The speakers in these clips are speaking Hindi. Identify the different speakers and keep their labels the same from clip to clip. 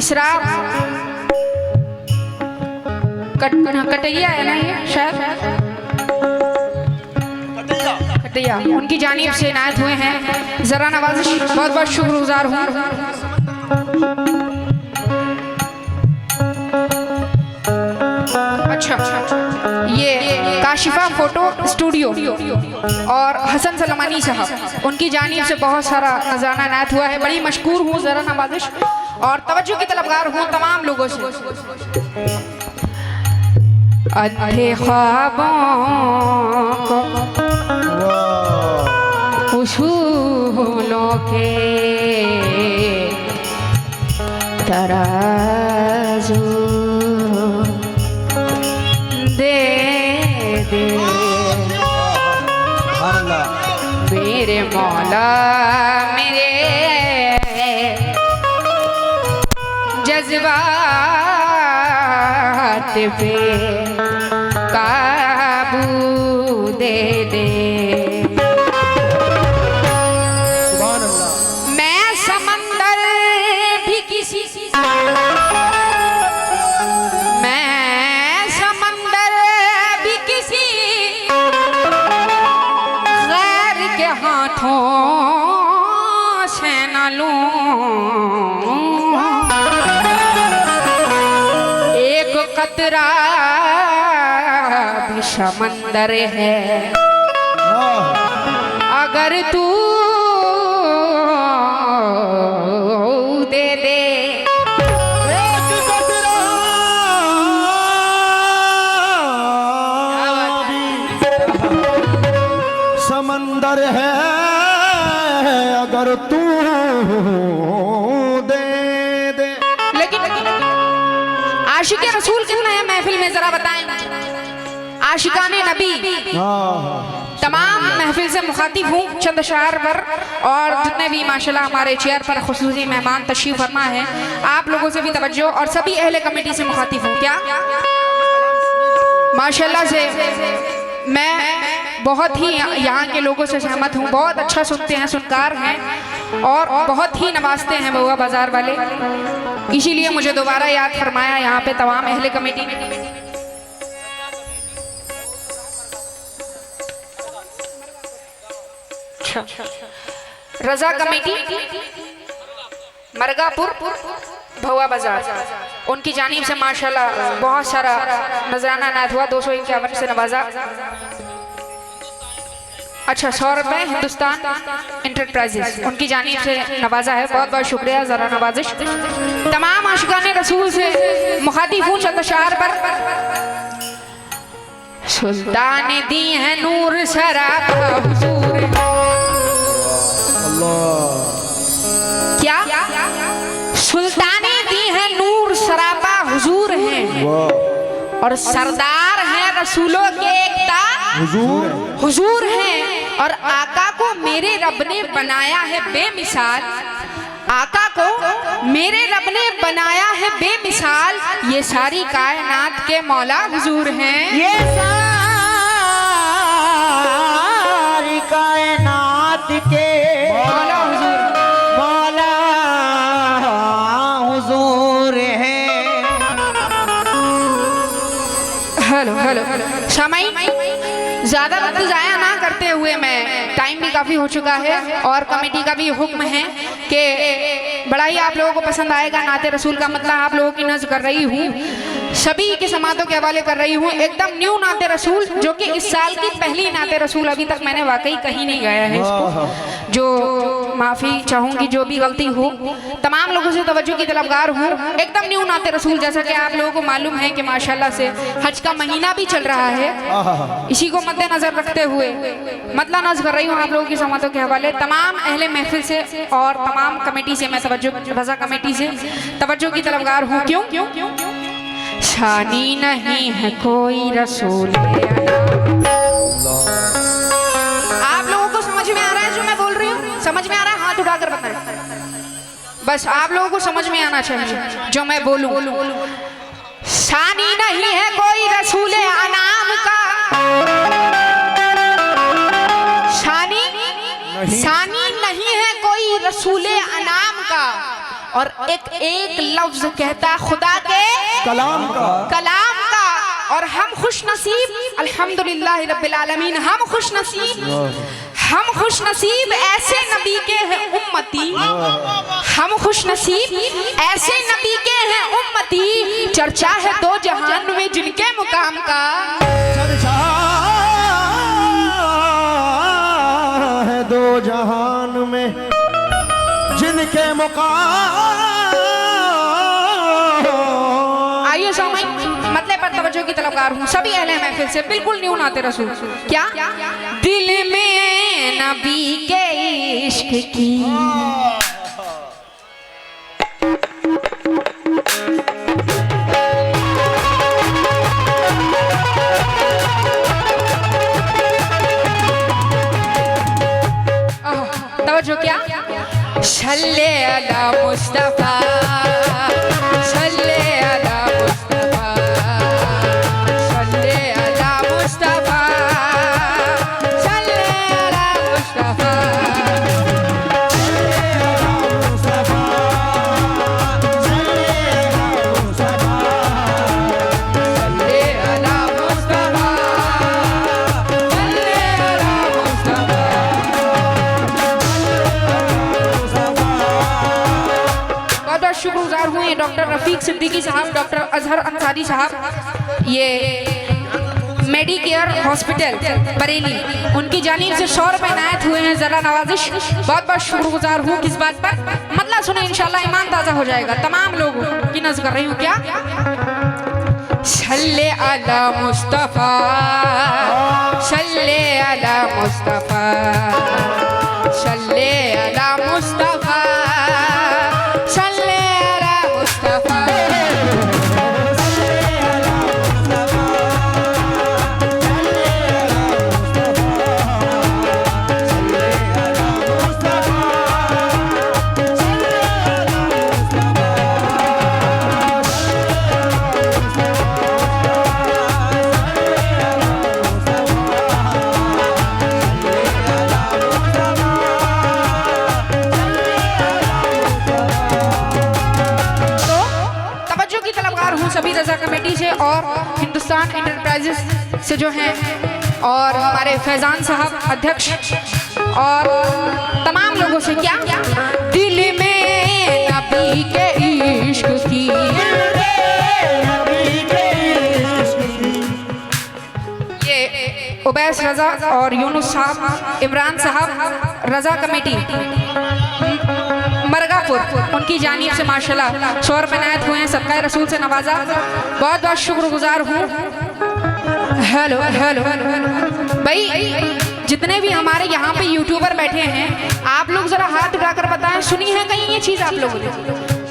Speaker 1: इसरार कटैया है ना, ये शायद कटैया, उनकी जानिब से इनायत हुए हैं। जरा नवाजिश बहुत बहुत शुक्रगुजार हूँ। अच्छा, ये काशिफा फोटो स्टूडियो और हसन सलमानी साहब, उनकी जानिब से बहुत सारा खजाना इनायत हुआ है। बड़ी मशकूर हूँ जरा नवाजिश और तवज्जो की तलबगार हूँ तमाम लोगों से। अंधे ख्वाबों को उसूलों के तराजू दे दे मेरे मौला, मेरे जज्बात पे काबू दे दे। मैं समंदर भी किसी, मैं समंदर भी किसी गैर के हाथों से न लूं। एक कतरा भी समंदर है अगर तू दे दे।
Speaker 2: एक कतरा भी समंदर है अगर तू दे दे।
Speaker 1: लेकिन आशिक़े रसूल कितना है महफिल में, जरा बताएं। आशिकाने नबी तमाम महफिल से मुखातिब हूँ चंद अशार पर, और जितने भी माशाल्लाह हमारे चेयर पर खुसूसी मेहमान तशरीफ फरमा है, आप लोगों से भी तवज्जो और सभी अहले कमेटी से मुखातिब हूँ। क्या माशाल्लाह से मैं बहुत ही यहाँ के लोगों से सहमत हूँ, बहुत अच्छा सुनते हैं, सुनकार हैं और बहुत ही नवाजते हैं महुआ बाजार वाले। इसीलिए मुझे दोबारा याद फरमाया यहाँ पे तमाम अहले कमेटी ने। रजा कमेटी मरगापुर भवा बाजार, उनकी जानिब से माशाल्लाह बहुत सारा नजराना इनायत हुआ। 251 से नवाजा। अच्छा, 100 रुपए हिंदुस्तान इंटरप्राइजेस, उनकी जानिब से नवाजा है। बहुत बहुत शुक्रिया। जरा नवाजिश तमाम आशिकाने रसूल से मुखातिब हूँ चंद अशार पर। सुल्तान दी है नूर सराबा हुजूर, क्या सुल्ताने दी है नूर सराबा हुजूर हैं और सरदार हैं रसूलों के एकता हुजूर हैं। और आका को मेरे रब ने बनाया है बेमिसाल, आका को मेरे रब ने बनाया है बेमिसाल। ये सारी कायनात के मौला हुजूर हैं,
Speaker 3: ये सारी कायनात के
Speaker 1: मौला हुजूर,
Speaker 3: मौला हुजूर हैं।
Speaker 1: हेलो हेलो सामाई, ज्यादा वक्त जाया ना करते हुए, मैं टाइम भी काफी हो चुका है और कमेटी का भी हुक्म है कि बड़ा ही आप लोगों को पसंद आएगा नाते रसूल का मतलब आप लोगों की नज़्र कर रही हूँ, सभी के समातों के हवाले कर रही हूँ। एकदम न्यू नाते रसूल, जो कि इस साल की पहली नाते रसूल, अभी तक मैंने वाकई कहीं नहीं गाया है इसको, जो माफ़ी चाहूँगी जो भी गलती हो। तमाम लोगों से तवज्जो की तलबगार हूँ। एकदम न्यू नाते रसूल, जैसा कि आप लोगों को मालूम है कि माशाल्लाह से हज का महीना भी चल रहा है, इसी को मद्देनजर रखते हुए मतलब नज़्र कर रही हूँ आप लोगों की समातों के हवाले। तमाम अहले महफिल से और तमाम कमेटी से मैं तवज्जो, रज़ा कमेटी से तवज्जो की तलबगार हूँ। क्यों शानी नहीं है कोई रसूल। आप लोगों को समझ में आ रहा है जो मैं बोल रही हूँ? समझ में आ रहा है? हाथ उठाकर बताएं। बस आप लोगों को समझ में आना चाहिए जो मैं बोलूं। शानी नहीं है कोई रसूल अनाम का, शानी नहीं है कोई रसूल अनाम का, और एक एक लफ्ज कहता खुदा के
Speaker 2: कलाम का
Speaker 1: और हम खुश नसीब अल्हम्दुलिल्लाह रब्बिल आलमीन, हम खुश नसीब ऐसे नबी के हैं उम्मती, हम खुश नसीब ऐसे नबी के हैं उम्मती, चर्चा है दो जहान में जिनके मुकाम का,
Speaker 2: चर्चा है दो जहान में जिनके मुकाम।
Speaker 1: आइए सामई मतलब पर तवज्जो की तलबगार हूँ सभी अहले महफिल से, बिल्कुल न्यू नाते रसूल। क्या दिल में नबी के इश्क की तवज्जो क्या सल्ले अला मुस्तफा सल्ले अला मुस्तफा सल्ले अला मुस्तफा सल्ले अला मुस्तफा सल्ले अला मुस्तफा सल्ले अला मुस्तफा। बहुत शुक्रगुजार हुए डॉक्टर रफीक सिद्दीकी साहब, डॉक्टर अजहर अंसारी साहब, ये मेडिकेयर हॉस्पिटल बरेली, उनकी जानिब से 100 रुपए इनायत हुए हैं जरा नवाजिश। बहुत बहुत शुक्रगुजार हूँ किस बात पर, मतलब सुने इंशाल्लाह ईमान ताज़ा हो जाएगा। तमाम लोगों की नज़र कर रही हूँ क्या सल्ले अला मुस्तफा सल्ले अला मुस्तफा सल्ले अला मुस्तफा सल्ले अला मुस्तफा। सभी रजा कमेटी से और हिंदुस्तान एंटरप्राइजेस से जो हैं, और हमारे फैजान साहब अध्यक्ष और तमाम लोगों से क्या दिल में नबी के इश्क की ये उबैस रजा और यूनुस साहब, इमरान साहब, रजा कमेटी मरगापुर, उनकी जानिब से माशाल्लाह 100 रुपए इनायत हुए हैं, सदका रसूल से नवाजा। बहुत बहुत शुक्रगुजार हूँ। हेलो हेलो भाई, जितने भी हमारे यहाँ पे यूट्यूबर बैठे हैं, आप लोग जरा हाथ उठाकर बताएं सुनी है कहीं ये चीज़? आप लोगों ने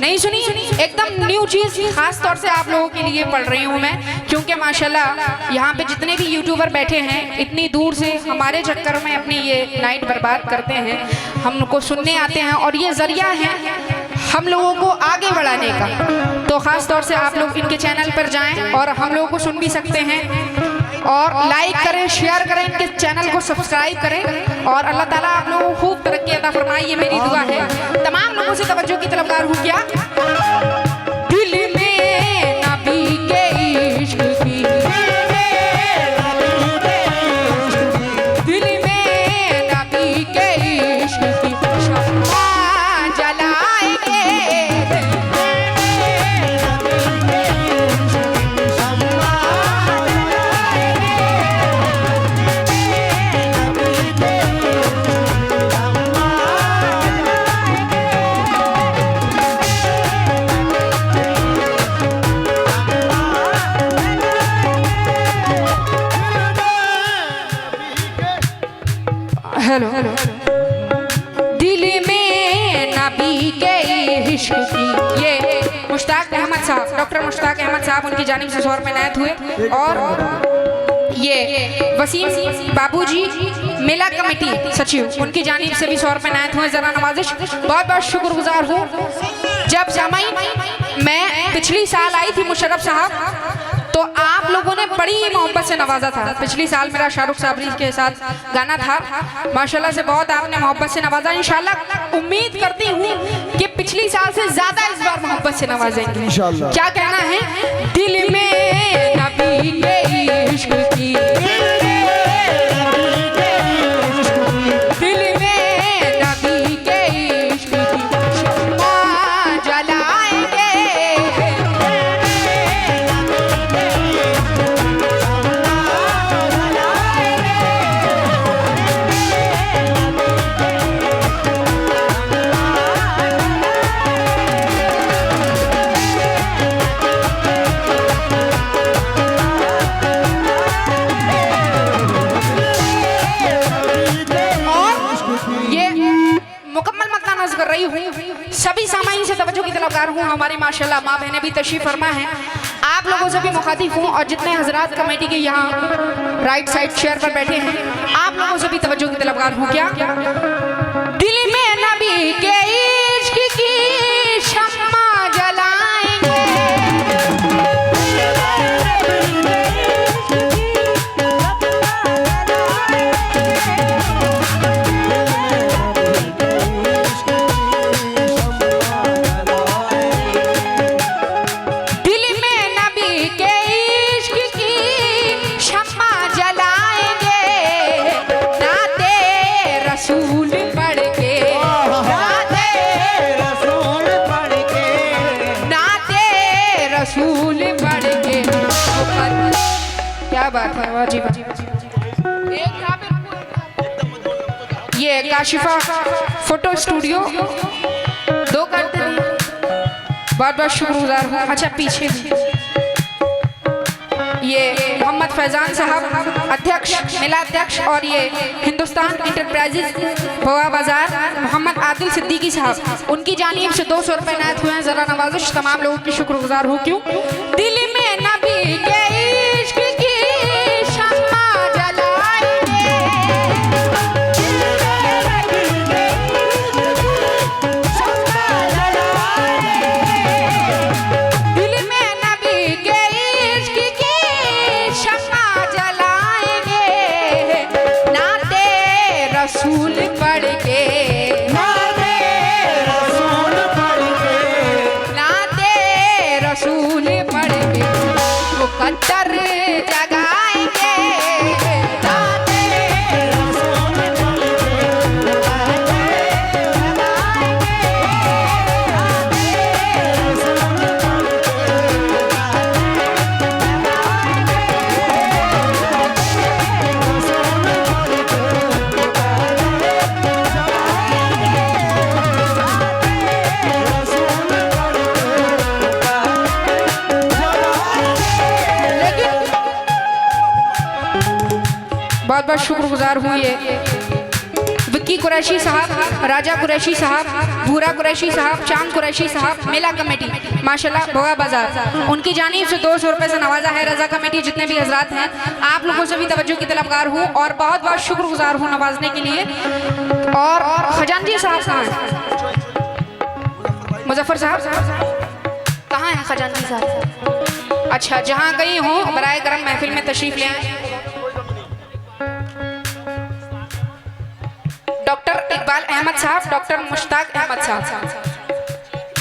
Speaker 1: नहीं सुनी? एकदम न्यू चीज़ खास तौर से आप लोगों के लिए पढ़ रही हूँ मैं, क्योंकि माशाल्लाह यहाँ पे जितने भी यूट्यूबर बैठे हैं इतनी दूर से हमारे चक्कर में अपनी ये नाइट बर्बाद करते हैं, हमको सुनने आते हैं और ये जरिया है हम लोगों को आगे बढ़ाने का। तो ख़ास तौर से आप लोग इनके चैनल पर जाएं और हम लोगों को सुन भी सकते हैं, और लाइक करें, शेयर करें, इनके चैनल को सब्सक्राइब करें, और अल्लाह ताला आप लोगों को खूब तरक्की अता फरमाए, ये मेरी दुआ है। तमाम लोगों से तवज्जो की तलबगार हूँ क्या दिल में नबी के इश्क की दिल में नबी के इश्क की शम्मा जलाएंगे हेलो दिल में नबी के इश्क की। ये मुश्ताक अहमद साहब, डॉक्टर मुश्ताक अहमद साहब, उनकी जानिब से 100 रुपए इनायत हुए, और ये वसीम बाबूजी मेला कमेटी सचिव, उनकी जानिब से भी 100 रुपए इनायत हुए, जरा नवाजिश। बहुत बहुत शुक्रगुजार हूँ। जब जमाई मैं पिछली साल आई थी मुशर्रफ साहब, तो आप लोगों ने बड़ी मोहब्बत से नवाजा था। पिछली साल मेरा शाहरुख साबरी के साथ गाना था, माशाल्लाह से बहुत आपने मोहब्बत से नवाजा। इंशाल्लाह उम्मीद करती हूँ कि पिछली साल से ज्यादा इस बार मोहब्बत से नवाजेंगे
Speaker 2: इंशाअल्लाह।
Speaker 1: क्या कहना है? दिल में नबी के इश्क की, दिल में नबी के इश्क की शम्मा जलाएंगे। मुकम्मल मकान अर्ज कर रही हूँ, सभी सामाइन से तवज्जो की तलबगार हूँ। हमारी माशाल्लाह माँ बहनें भी तशरीफ फरमा हैं। आप लोगों से भी मुखातिब हूँ और जितने हजरात कमेटी के यहाँ राइट साइड चेयर पर बैठे हैं, आप लोगों से भी तवज्जो की तलबगार हूँ। क्या दिल में नबी के इश्क की शम्मा जलाएंगे। क्या बात है, वाजी वाजी। ये काशिफा फोटो स्टूडियो 2 करते हैं, बहुत बहुत शुक्रगुजार हूँ। अच्छा पीछे ये मोहम्मद फैजान साहब अध्यक्ष, मेला अध्यक्ष, और ये हिंदुस्तान इंटरप्राइजेज भवा बाजार मोहम्मद आदिल सिद्दीकी साहब, उनकी जानिब से 200 रुपए नायत हुए हैं। जरा नवाजिश तमाम लोगों की शुक्रगुजार हूँ। क्यों? दिल में नबी के इश्क की शम्मा जलाएंगे। दिल में नबी के इश्क की शम्मा जलाएंगे। नाते रसूल पढ़ के, नाते रसूल पढ़ के मुकद्दर जगाएंगे। बहुत बहुत शुक्रगुजार हूँ। ये विक्की कुरैशी साहब, राजा कुरैशी साहब, भूरा कुरैशी साहब, चांद कुरैशी साहब, मेला कमेटी माशाल्लाह भवा बाजार, उनकी जानिब से 200 रुपए से नवाजा है। रजा कमेटी जितने भी हजरात हैं, आप लोगों से भी तवज्जो की तलबगार हूँ और बहुत बहुत शुक्रगुजार हूँ नवाजने के लिए। और खजानजी साहब कहाँ हैं? मुजफ्फर साहब कहाँ हैं? खजानजी साहब अच्छा, जहाँ कहीं हो बराए करम महफिल में तशरीफ ले आए। डॉक्टर इकबाल अहमद साहब, डॉक्टर मुश्ताक अहमद साहब,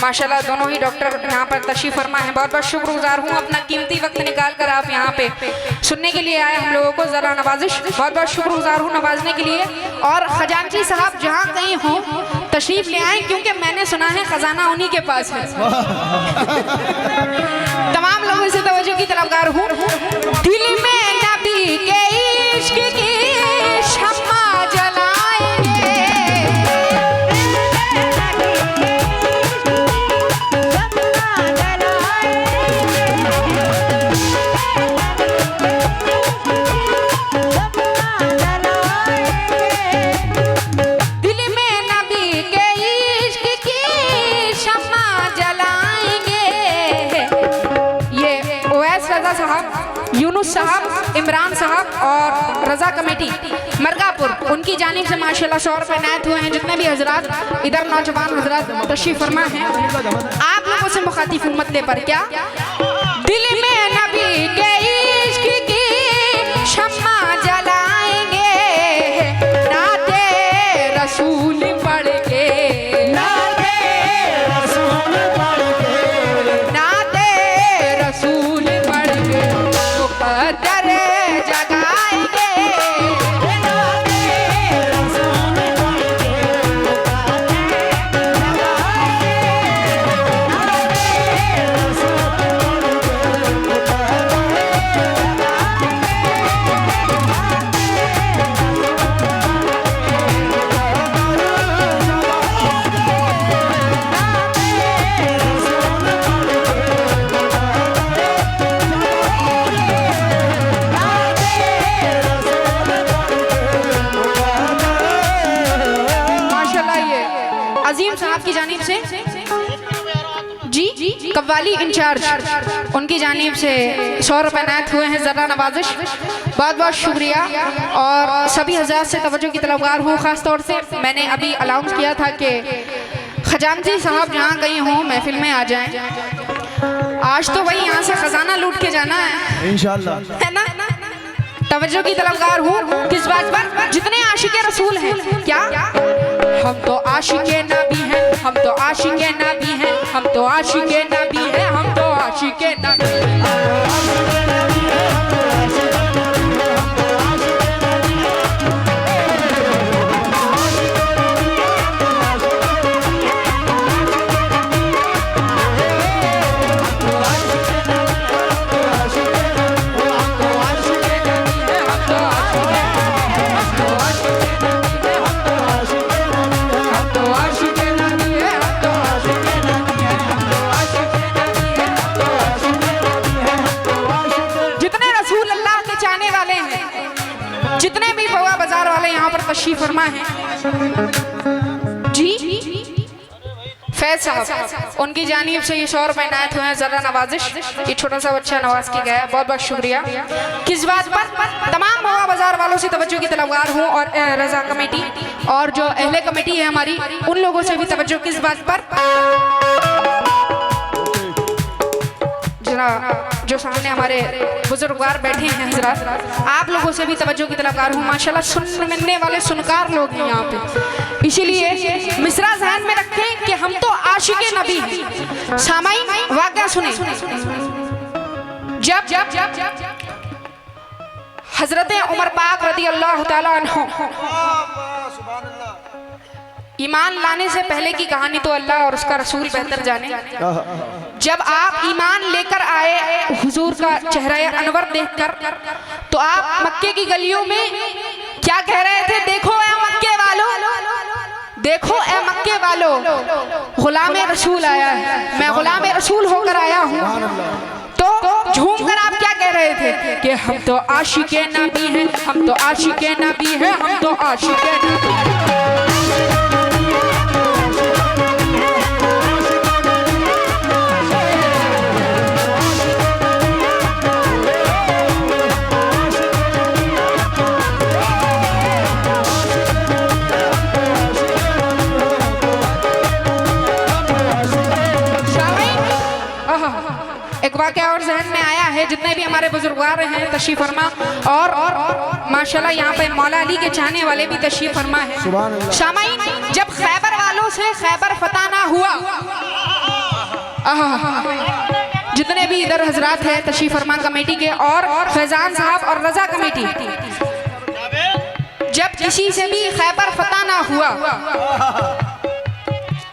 Speaker 1: माशाल्लाह दोनों ही डॉक्टर यहाँ पर तशरीफ फरमा है। बहुत बहुत शुक्रगुजार हूँ, अपना कीमती वक्त निकाल कर आप यहाँ पे सुनने के लिए आए हम लोगों को। जरा नवाजिश, बहुत बहुत शुक्रगुजार हूँ नवाजने के लिए। और खजानची साहब जहाँ कहीं हो तशरीफ ले आए, क्योंकि मैंने सुना है खजाना उन्हीं के पास है। तमाम लोगों से तवज्जो की तलबगार हूँ। दिल में नबी के इश्क की शम्मा जलाएंगे। दिल में नबी के इश्क की शम्मा जलाएंगे। ये ओवैस रजा साहब, यूनुस साहब, इमरान साहब और रजा कमेटी मरगापुर, उनकी जानिब से माशाल्लाह 100 रुपए नायत हुए हैं। जितने भी हजरात इधर नौजवान हजरात तशरीफ फरमा हैं, आप लोगों से मुखातिब हूं मत दे पर। क्या दिल में नबी के इश्क की शम्मा जलाएंगे। नाते रसूल पढ़ के, नाते जानिब से जी कव्वाली इंचार्ज उनकी जानिब से 100 रुपये नायत हुए हैं ज़रा नवाजिश, बहुत बहुत शुक्रिया। और सभी हज़रात से तवज्जो की तलबगार हूँ। ख़ास तौर से मैंने अभी अनाउंस किया था कि खजानची साहब जहाँ कहीं हों महफिल में आ जाएं। आज तो वही यहाँ से खजाना लूट के जाना है
Speaker 2: इंशाल्लाह,
Speaker 1: है ना। तवज्जो की तलबगार हूँ किस बात पर, जितने आशिके रसूल हैं, क्या हम तो आशिके नबी हैं, हम तो आशिके नबी हैं, हम तो आशिके नबी हैं, हम तो आशिके नबी तशरीफ फरमा है जी। फैज साहब उनकी जानिब से ये 100 रुपये नायत हुए हैं ज़रा नवाजिश। ये छोटा सा बच्चा नवाज की गया है, बहुत बहुत शुक्रिया। किस बात पर, तमाम मवा बाजार वालों से तवज्जो की तलबगार हूँ और रजा कमेटी और जो अहले कमेटी है हमारी, उन लोगों से भी तवज्जो। किस बात पर, जरा जो सामने हमारे बुजुर्गवार बैठे हैं हजरात, आप लोगों से भी तवज्जो की तलबगार हूँ। माशाल्लाह सुनने वाले सुनकार लोग हैं यहाँ पे, इसीलिए मिसरा ज़हन में रखें कि हम तो आशिके नबी हैं। सामाईन वाक़या सुने, जब हजरत उमर पाक रदी अल्लाह तआला अन्हु ईमान लाने से पहले की कहानी तो अल्लाह और उसका रसूल बेहतर जाने। जब आप ईमान लेकर आए हुजूर का चेहरा अनवर देखकर, तो आप मक्के की गलियों में क्या कह रहे थे, देखो ए मक्के वालों, देखो ए मक्के वालों, गुलाम रसूल आया है, मैं गुलाम रसूल होकर आया हूँ। तो झूम कर आप क्या कह रहे थे कि हम तो आशिके नबी हैं, हम तो आशिके नबी हैं, हम तो आशिके नबी हैं। एक वाक़या और जहन में आया है, जितने भी हमारे बुजुर्गवार हैं तशरीफ फरमा, और माशाल्लाह यहाँ पे मौला अली के चाहने वाले भी तशरीफ फरमा है। शामाईन, जब खैबर वालों से खैबर फतह ना हुआ, जितने भी इधर हजरात हैं तशरीफ फरमा कमेटी के और फैजान साहब और रजा कमेटी, जब किसी से भी खैबर फतह ना हुआ,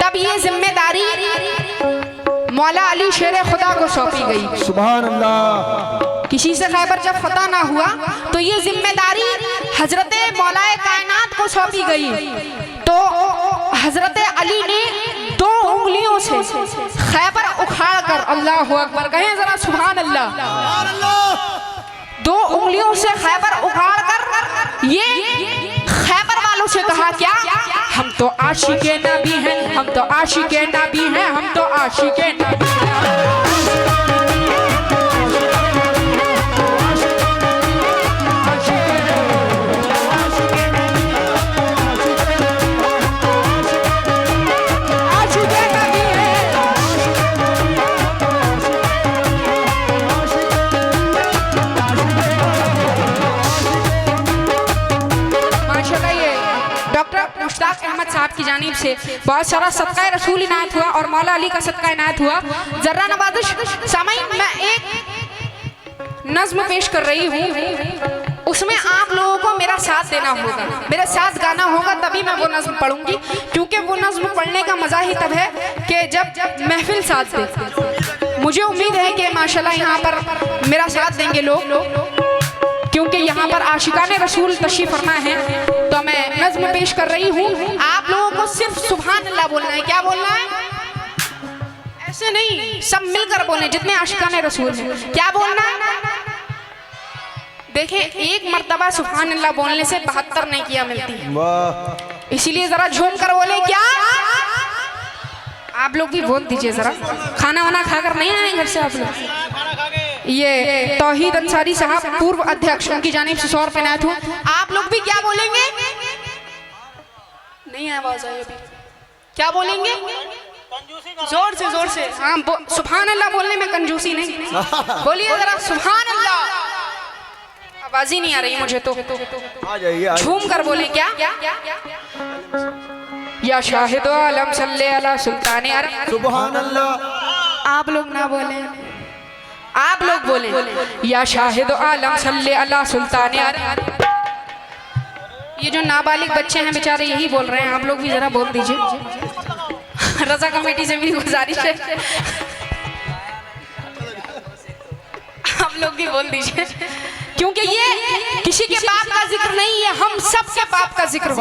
Speaker 1: तब ये जिम्मेदारी मौला अली शेर खुदा को सौंपी गई। सुभान अल्लाह। किसी से खैबर जब फतह ना हुआ तो ये जिम्मेदारी हजरत मौलाए कायनात को सौंपी गई। तो हजरत अली ने 2 उंगलियों से खैबर उखाड़ कर, अल्लाह अकबर कहें जरा सुभान अल्लाह, 2 उंगलियों से खैबर उखाड़ कर ये खैबर वालों से कहा, क्या हम तो आशिके नबी हैं, हम तो आशिके नबी हैं, हम तो आशिके नबी हैं। अहमद साहब की जानिब से बहुत सारा सदका रसूल इनायत हुआ और मौला अली का सदका इनायत हुआ। जर्रा नवाजिश। सामाईन, मैं एक नज्म पेश कर रही हूँ, उसमें आप लोगों को मेरा साथ देना होगा, मेरे साथ गाना होगा, तभी मैं वो नज्म पढ़ूंगी, क्योंकि वो नज्म पढ़ने का मजा ही तब है कि जब महफिल साथ दे। मुझे उम्मीद है कि माशाल्लाह यहाँ पर मेरा साथ देंगे लोग, क्योंकि यहाँ पर आशिकाने रसूल तशरीफ फरमा है। तो मैं नज्म पेश कर रही हूँ, आप लोगों को सिर्फ सुभान अल्लाह बोलना है। क्या बोलना है? ऐसे नहीं, सब मिलकर बोले जितने आशिकाने रसूल हैं। क्या बोलना है? देखिए, एक मर्तबा सुभान अल्लाह बोलने से 72 नेकियां मिलती है, इसीलिए जरा झूम कर बोले। क्या आप लोग भी बोल दीजिए जरा, खाना वाना खाकर नहीं आए घर से आप लोग? ये तौहीद अंसारी साहब पूर्व अध्यक्ष, उनकी जानिब से 100 रुपए नायत हूँ। आप लोग भी क्या बोलेंगे? नहीं आवाज आई अभी, क्या बोलेंगे? जोर से हाँ, सुभान अल्लाह बोलने में कंजूसी नहीं। बोलिए जरा सुभान अल्लाह। आवाज ही नहीं आ रही मुझे तो।
Speaker 2: आ जाइए,
Speaker 1: झूम कर बोले क्या? या शाहिद आलम सल्ले अला सुल्तान अरब।
Speaker 2: सुभान अल्लाह।
Speaker 1: आप लोग ना बोले, आप लोग बोले या शाहिद आलम सल्ले अला सुल्तान अरब। ये जो नाबालिग बच्चे हैं बेचारे यही बोल रहे हैं, आप लोग भी जरा बोल दीजिए। रजा कमेटी से मेरी गुजारिश है, आप लोग भी बोल दीजिए, क्योंकि ये किसी के पाप का जिक्र नहीं है, हम सब के पाप का जिक्र हो।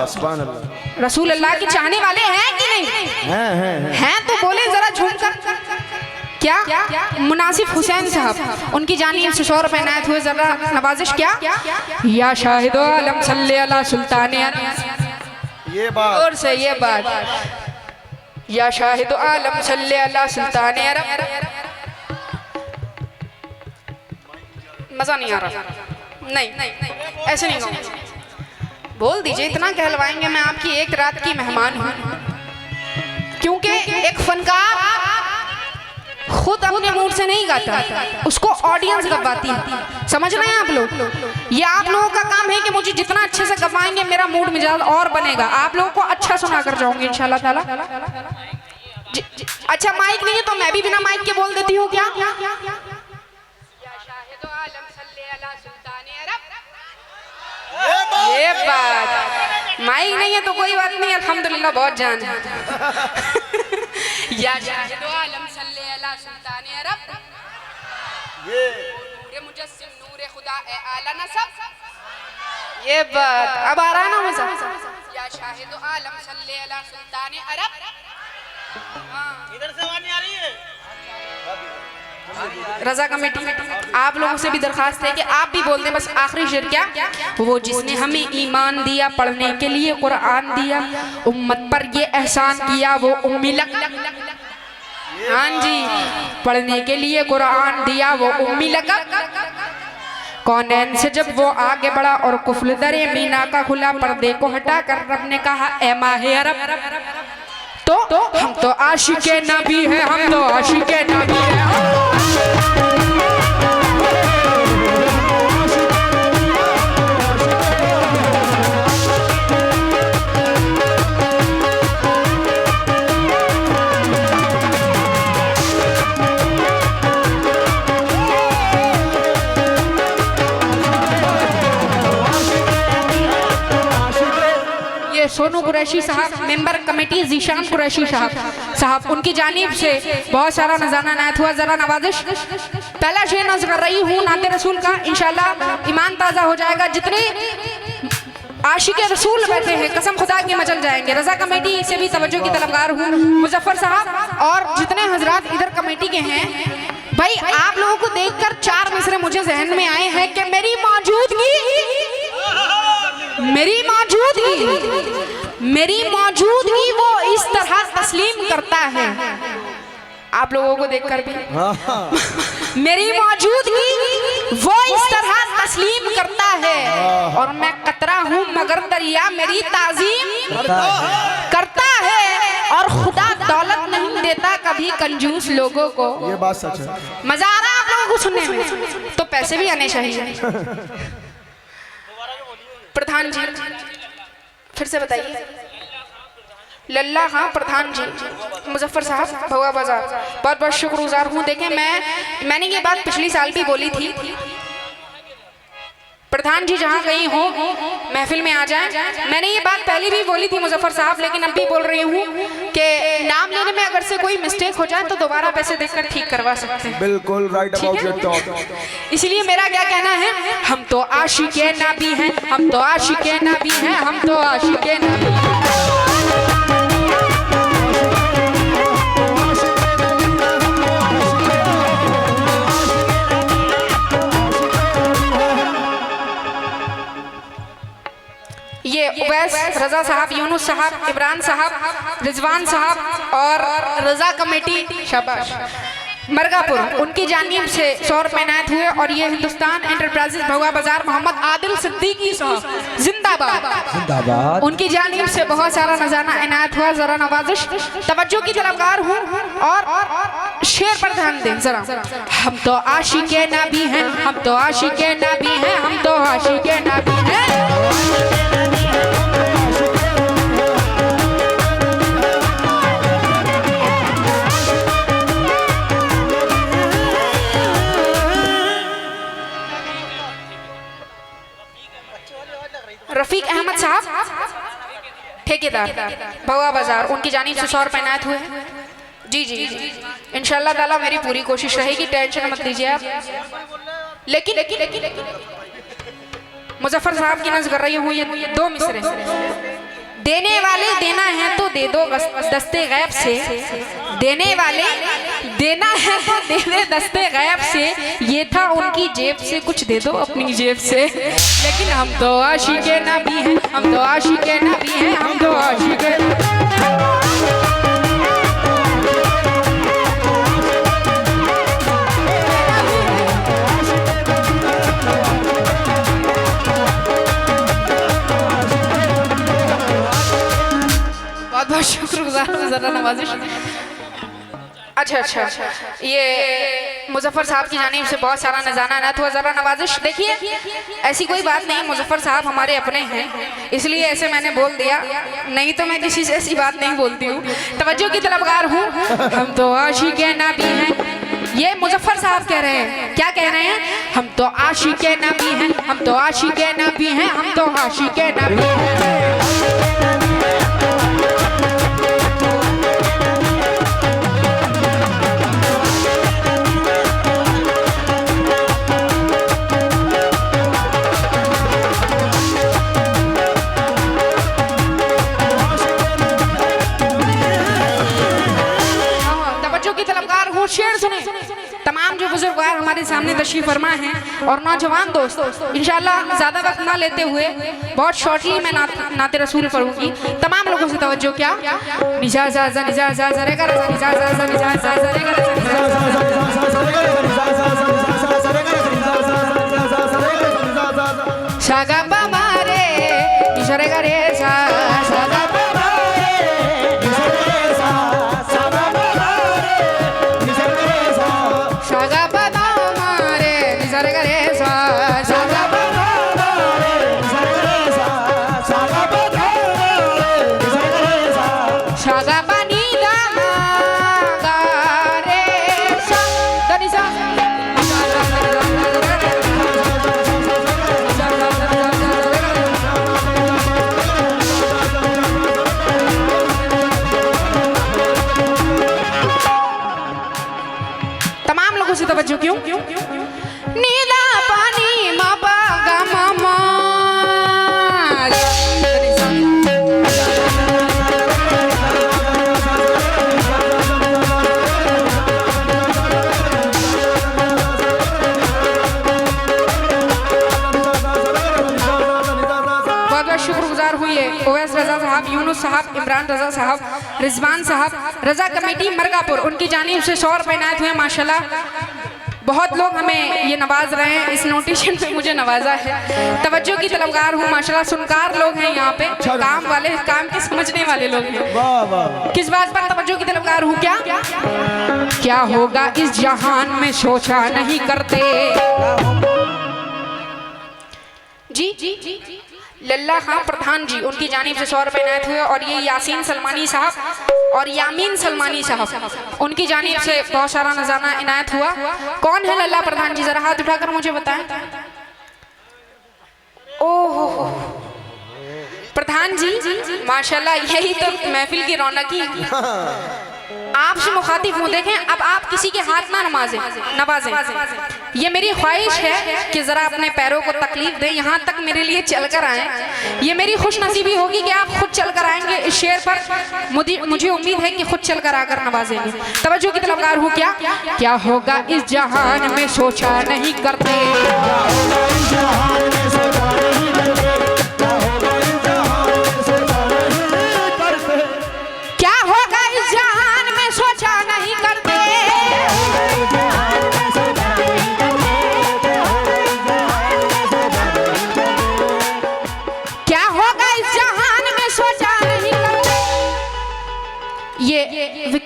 Speaker 2: सुभान अल्लाह।
Speaker 1: रसूल अल्लाह के चाहने वाले हैं कि नहीं? हैं तो बोले जरा झूम कर। क्या? मुनासिफ हुसैन साहब, उनकी जानिब से 100 रुपए नायत हुए, जरा नवाजिश क्या? या शाहिदो आलम सल्ले अला सुल्तान अरब।
Speaker 2: ये बात
Speaker 1: और से ये बात, या शाहिदो आलम सल्ले अला सुल्तान अरब। मजा नहीं आ रहा? नहीं ऐसे नहीं कहूँगा, बोल दीजिए, इतना कहलवाएंगे। मैं आपकी एक रात की मेहमान हूँ, क्योंकि एक फनकार खुद अपने मूड से नहीं गाता, उसको ऑडियंस गवाती है। समझ रहे हैं आप लोग? ये आप लोगों का काम है कि मुझे जितना अच्छे से गवाएंगे मेरा मूड मिजाज और बनेगा। आप लोगों को अच्छा सुना कर जाऊंगी इंशाल्लाह ताला। अच्छा माइक नहीं है तो मैं भी बिना माइक के बोल देती हूँ। क्या? ये बात, माइक नहीं है तो कोई बात नहीं, अल्हम्दुलिल्लाह बहुत जान है। या शाहिदो आलम सल्ले अला सुल्तान अरब। नूरे मुजस्सिम नूरे खुदा ए आला नसब। ये बात अब आ रहा है ना मजा? या शाहिदो आलम सल्ले अला सुल्तान अरब। इधर से आवाज नहीं आ रही है? रजा कमेटी आप लोगों से भी दरखास्त है कि आप भी बोल दें बस आखिरी शेर। क्या? वो जिसने हमें ईमान दिया, पढ़ने के लिए कुरान दिया, उम्मत पर ये एहसान किया वो उम्मी लक। हाँ जी, पढ़ने के लिए कुरान दिया वो उम्मी लकब। कौनैन से जब वो आगे बढ़ा और कुफल दरे मीना का खुला, पर्दे को हटा कर रब ने कहा ए माहे अरब। तो हम तो आशिके नबी है, हम तो आशिके नबी है। सोनू कुरैशी साहब, मेंबर कमेटी जीशान कुरैशी साहब, उनकी जानिब से बहुत सारा नज़ाना नायत हुआ। जरा नवाजिश। पहला शेर नज़र कर रही हूँ नाते रसूल का, इंशाल्लाह ईमान ताज़ा हो जाएगा। जितने आशिक रसूल बैठे हैं कसम खुदा के मचल जाएंगे। रजा कमेटी से भी तवज्जो की तलबगार हूँ, मुजफ्फर साहब और जितने हजरात इधर कमेटी के हैं। भाई आप लोगों को देखकर 4 मिसरे मुझे जहन में आए हैं कि मेरी मौजूदगी वो इस तरह तस्लीम करता है। आप लोगों को देखकर भी मेरी मौजूदगी वो इस तरह तस्लीम करता है, और मैं कतरा हूँ मगर दरिया मेरी ताजीम करता है। और खुदा दौलत नहीं देता कभी कंजूस लोगों को।
Speaker 2: ये बात सच है।
Speaker 1: मजा आ रहा है आप लोगों को सुनने में? तो पैसे भी आने चाहिए। प्रधान जी फिर से बताइए। लल्ला हाँ प्रधान जी, मुजफ्फर साहब भवा बाजार, बहुत बहुत शुक्रगुजार हूँ। देखें मैंने ये बात पिछली साल भी बोली थी, प्रधान जी जहाँ कहीं हो महफिल में आ जाएं। मैंने ये बात पहले भी बोली थी मुजफ्फर साहब, लेकिन अब भी बोल रही हूँ कि नाम लेने में अगर से कोई मिस्टेक हो जाए तो दोबारा पैसे देकर ठीक करवा सकते हैं।
Speaker 2: बिल्कुल राइट अबाउट योर टॉक।
Speaker 1: इसलिए मेरा क्या कहना है, हम तो आशिके नबी हैं, हम तो आशिके नबी हैं, हम तो आशिके नबी हैं। ये उवैस रजा साहब, यूनुस साहब, इमरान साहब, रिजवान साहब, और रजा कमेटी शाबाश मरगापुर उनकी जानिब से 100 रुपए इनायत हुए। और ये हिंदुस्तान एंटरप्राइजेज भगवा बाजार मोहम्मद आदिल सिद्दीकी साहब जिंदाबाद, उनकी जानिब से बहुत सारा नजाना इनायत हुआ। जरा नवाजिश तवज्जो की तलबगार हूँ और शेर पर ध्यान दें जरा। हम तो आशिके नबी हैं, हम तो आशिके नबी हैं, हम तो आशिके नबी हैं। रफीक अहमद साहब ठेकेदार भगवा बाजार उनकी जानिब से 100 रुपए इनायत हुए। जी जी जी इंशाल्लाह ताला मेरी पूरी कोशिश रहेगी, टेंशन मत लीजिए आप। लेकिन मुजफ्फर साहब की नज़र कर रही हूँ ये 2 मिसरे। देने वाले देना है तो दे दो दस्ते गैब से, देने वाले देना है तो दे दे दस्ते गैब से, ये था उनकी जेब से कुछ दे दो अपनी जेब से। लेकिन हम तो आशिके नबी हैं, हम तो आशिके नबी हैं, हम तो आशिके बहुत शुक्रगुजार जरा नवाजिश। अच्छा ये मुजफ्फर साहब की जानिब से बहुत सारा नजाना ना हुआ। जरा नवाजिश देखिए, ऐसी कोई बात नहीं, मुजफ्फर साहब हमारे अपने हैं इसलिए ऐसे मैंने बोल दिया, नहीं तो मैं किसी से ऐसी बात नहीं बोलती हूँ। तवज्जो की तलबगार हूँ। हम तो आशिके नबी हैं, ये मुजफ्फर साहब कह रहे हैं। क्या कह रहे हैं? हम तो आशिके नबी हैं, हम तो आशिके नबी हैं, हम तो आशिके नबी हैं। शेर सुने। तमाम जो बुजुर्गवार हमारे सामने तशरीफ फरमा हैं और नौजवान दोस्त, इंशाल्लाह ज़्यादा वक्त ना लेते हुए बहुत शॉर्टली मैं नाते रसूल पढ़ूंगी। तमाम लोगों से तवज्जो क्या निजा जा जा निजा जा जा रे कर निजा जा जा निजा जा जा रे कर शागा बाबा रे इशारे करे सा शागा तवज्जो क्यों? नीला पानी मापा गामा बहुत शुक्रगुजार हुई है ओवैस रजा साहब, यूनुस साहब, इमरान रजा साहब, रिजवान साहब, रजा कमेटी मरगापुर उनकी जानिब से 100 रुपए इनायत हुए। माशाल्लाह बहुत लोग हमें ये नवाज रहे हैं, इस नोटिशन पे मुझे नवाजा है। तवज्जो की तलबगार हूँ माशाल्लाह, सुनकार लोग हैं यहाँ पे, काम वाले, काम के समझने वाले लोग हैं। किस बात पर तवज्जो की तलबगार हूँ? क्या होगा इस जहान में सोचा नहीं करते। जी लल्ला खां प्रधान जी उनकी जानिब से 100 रुपए इनायत हुए। और ये यासीन सलमानी साहब और यामीन सलमानी साहब उनकी जानिब से बहुत सारा नजाना इनायत हुआ। कौन है लल्ला प्रधान जी? जरा हाथ उठाकर मुझे बताएं। ओहो प्रधान जी माशाल्लाह, यही तो महफिल की रौनक ही। आपसे मुखातिब हूँ, देखें अब आप किसी के हाथ ना नवाजें। ये मेरी ख्वाहिश है कि जरा अपने पैरों को तकलीफ दें, यहाँ तक मेरे लिए चलकर आए। ये मेरी खुश नसीबी होगी कि आप खुद चलकर आएंगे इस शेर पर। मुझे उम्मीद है कि खुद चलकर आकर नवाजेंगे। तवज्जो की तलबगार हूँ। क्या होगा इस जहान में सोचा नहीं करते। क्या होगा इस जहान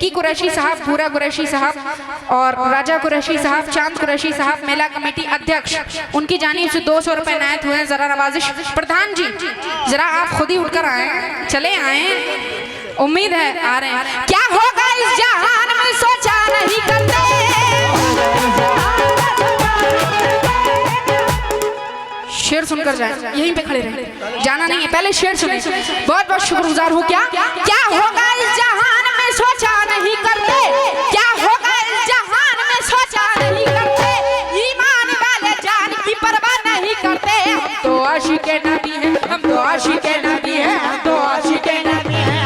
Speaker 1: विक्की कुरैशी साहब, भूरा कुरैशी साहब और राजा कुरैशी साहब, चांद कुरैशी साहब मेला कमेटी अध्यक्ष, उनकी जानिब से 200 रुपए नायत हुए। जरा नवाजिश प्रधान जी, जरा आप खुद ही उठकर आए, चले आए, उम्मीद है आ रहे हैं। क्या होगा इस जहान में सोचा नहीं करते, शेर सुनकर जाए, यहीं पे खड़े रहे, जाना नहीं है, पहले शेर सुने। बहुत बहुत शुक्रगुजार हूँ। क्या क्या होगा इस जहान में सोचा नहीं करते, क्या होगा इस जहान में सोचा नहीं करते, ईमान वाले जान की परवाह नहीं करते। हम तो आशिक़े नबी हैं, हम तो आशिक़े नबी हैं, हम तो आशिक़े नबी हैं।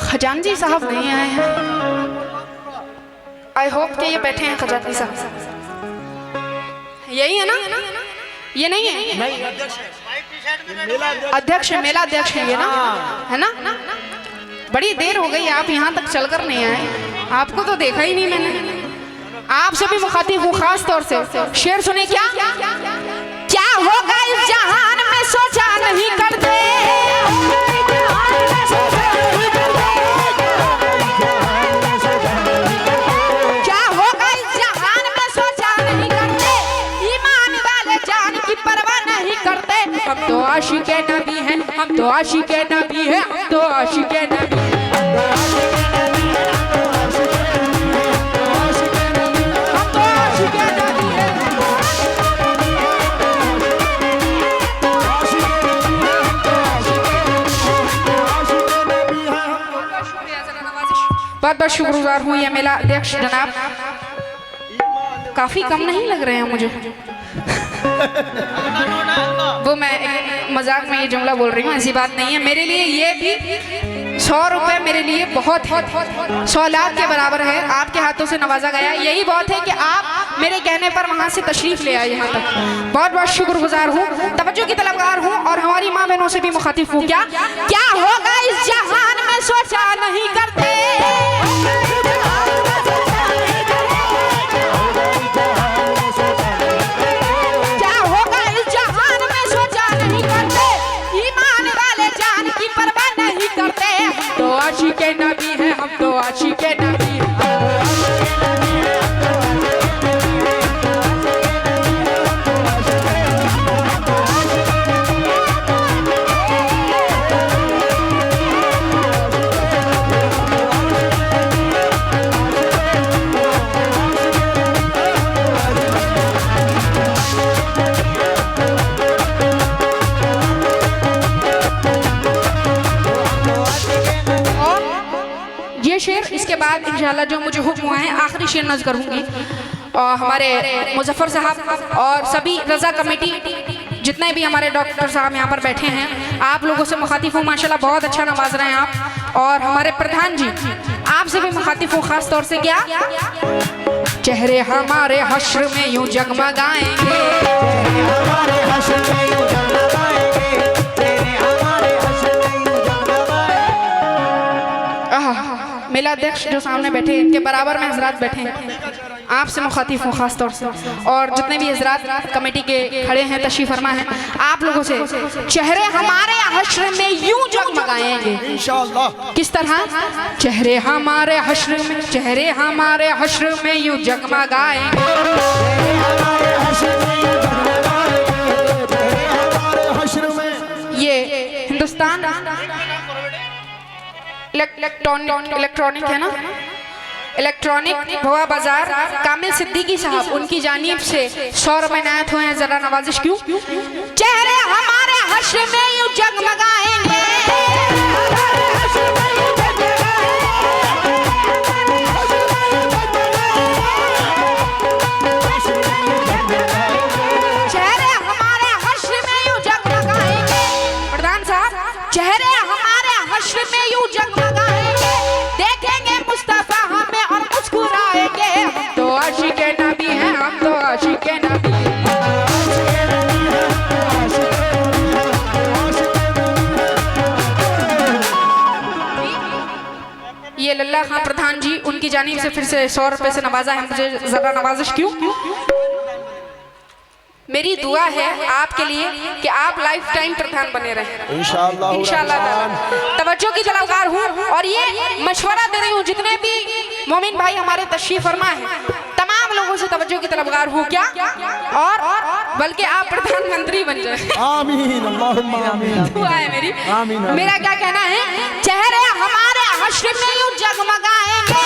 Speaker 1: खजानजी साहब नहीं आए हैं, आई होप कि ये बैठे हैं खजानजी साहब, यही है ना? ये नहीं है, अध्यक्ष मेला अध्यक्ष है ये ना, है ना? बड़ी देर हो गई, आप यहाँ तक चलकर नहीं आए, आपको तो देखा ही नहीं मैंने। आपसे भी मुखातिब हूँ खास तौर से, शेर सुने। क्या क्या होगा इस जहान में सोचा नहीं करते, हम तो आशिक़े नबी हैं, हम तो आशिक़े नबी हैं, हम तो आशिक़े नबी हैं, हम तो आशिक़े नबी हैं। बहुत बहुत शुक्रगुजार हूँ ये मेला अध्यक्ष जनाब, काफी कम नहीं लग रहे हैं मुझे। वो मैं मजाक में ये जुमला बोल रही हूँ, ऐसी बात नहीं है। मेरे लिए ये भी 100 रुपए मेरे लिए बहुत है, 100 लाख के बराबर है। आपके हाथों से नवाजा गया, यही बहुत है कि आप मेरे कहने पर वहाँ से तशरीफ ले आए यहाँ तक। बहुत बहुत शुक्रगुजार हूँ, तवज्जो की तलबगार हूँ और हमारी माँ बहनों से भी मुखातिब हूँ। क्या क्या होगा इस जहान में सोचा नहीं करते, आशिक़े नबी है, हम तो आशिक़े नबी हैं। शेर इसके बाद इंशाल्लाह जो मुझे हुक्म हुआ है आखिरी शेर नज़ करूँगी, और हमारे मुजफ्फर साहब और सभी रज़ा कमेटी जितने भी हमारे डॉक्टर साहब यहाँ पर बैठे हैं, आप लोगों से मुखातिब हूँ। माशाल्लाह बहुत अच्छा नवाज रहे हैं आप, और हमारे प्रधान जी आपसे भी मुखातिब हूँ खास तौर से। क्या चेहरे हमारे हश्र में यूं जगमगाएंगे, मेला अध्यक्ष जो सामने बैठे इनके बराबर में हजरात बैठे हैं, आपसे मुखातिब हूँ खास तौर से, और जितने भी हजरात कमेटी के खड़े हैं तशरीफ फरमा हैं, आप लोगों से चेहरे हमारे हश्र में यूं जगमगाएंगे इंशाअल्लाह। किस तरह? चेहरे हमारे हश्र में, चेहरे हमारे हश्र में यूं जगमगाएंगे, ये हिंदुस्तान इलेक्ट्रॉनिक है ना, इलेक्ट्रॉनिक भवा बाजार कामिल सिद्दीकी साहब, उनकी जानिब से 100 रुपए नायत हुए हैं। जरा नवाजिश। क्यों चेहरे हमारे हश्र में यूं जगमगाएंगे, चेहरे हमारे हश्र में यूं जगमगाएंगे। प्रधान साहब, चेहरे हमारे हश्र में यूं जगमगाएंगे, देखेंगे मुस्तफा हमें और मुस्कुराएंगे। हम तो आशिक़े नबी हैं, हम तो आशिक़े नबी हैं। ये लल्ला खां प्रधान जी उनकी जानिब से फिर से 100 रुपए से नवाजा है, मुझे ज़रा नवाजिश क्यों? मेरी दुआ है आपके लिए कि आप लाइफ टाइम प्रधान बने रहें
Speaker 2: इंशाअल्लाह।
Speaker 1: इंशाअल्लाह। तवज्जो की तलबगार हूँ और ये मशवरा दे रही हूँ जितने भी मोमिन भाई हमारे तशरीफ फरमा है, तमाम लोगों से तवज्जो की तलबगार हूँ क्या, और बल्कि आप प्रधानमंत्री बन जाए।
Speaker 2: आमीन अल्लाहुम्मा आमीन।
Speaker 1: दुआ है मेरी।
Speaker 2: आमीन।
Speaker 1: मेरा क्या कहना है, चेहरे हमारे हश्र में यूं जगमगाएंगे,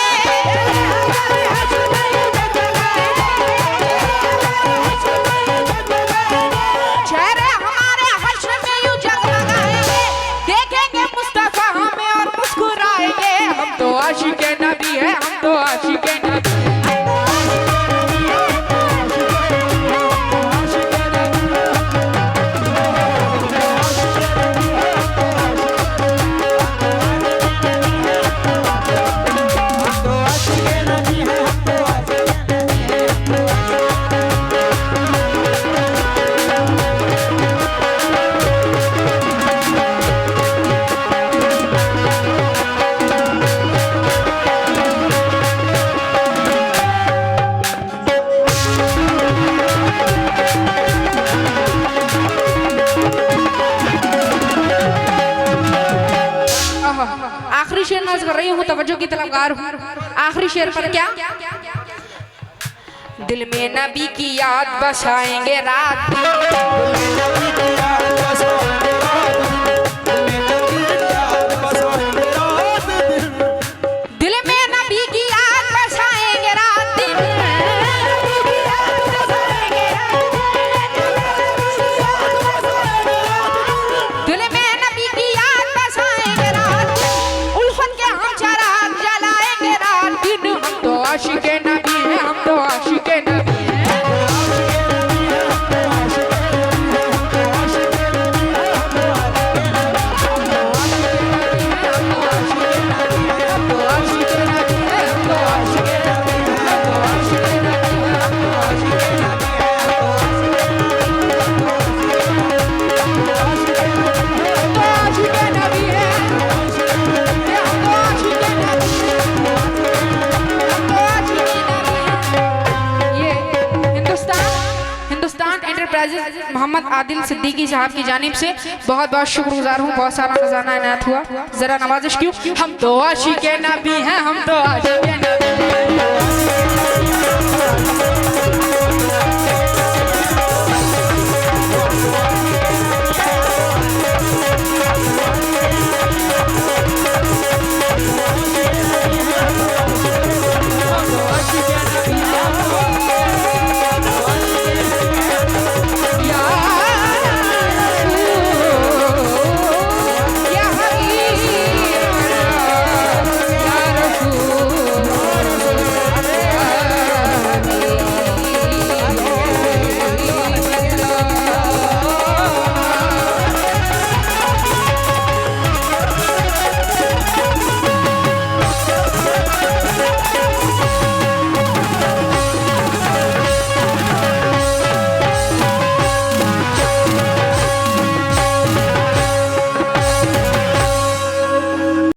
Speaker 1: चेहरे हमारे हश्र में यूं जगमगाएंगे, देखेंगे मुस्तफा हमें और मुस्कुराएंगे। हम तो आशिक़े नबी है, हम तो आशिक़े नबी। आखिरी शेर नज़र कर रही हूँ, तवज्जो की तलबगार हूँ। आखिरी शेर पर क्या, दिल में नबी की याद बसाएंगे रात दिल में नबी की याद बसाएंगे रात दिन, दिल में नबी की याद बसाएंगे रात, उल्फत के हम चराग जलाएंगे रात दिन। हम तो आशिक़े नबी हैं, हम तो आशिक़े नबी हैं। मोहम्मद आदिल सिद्दीकी साहब की जानिब से बहुत बहुत शुक्रगुजार हूँ। बहुत सारा खजाना इनायत हुआ, जरा नवाजिश क्यों? हम तो आशिक़े नबी हैं, हम तो आशिक़े नबी हैं।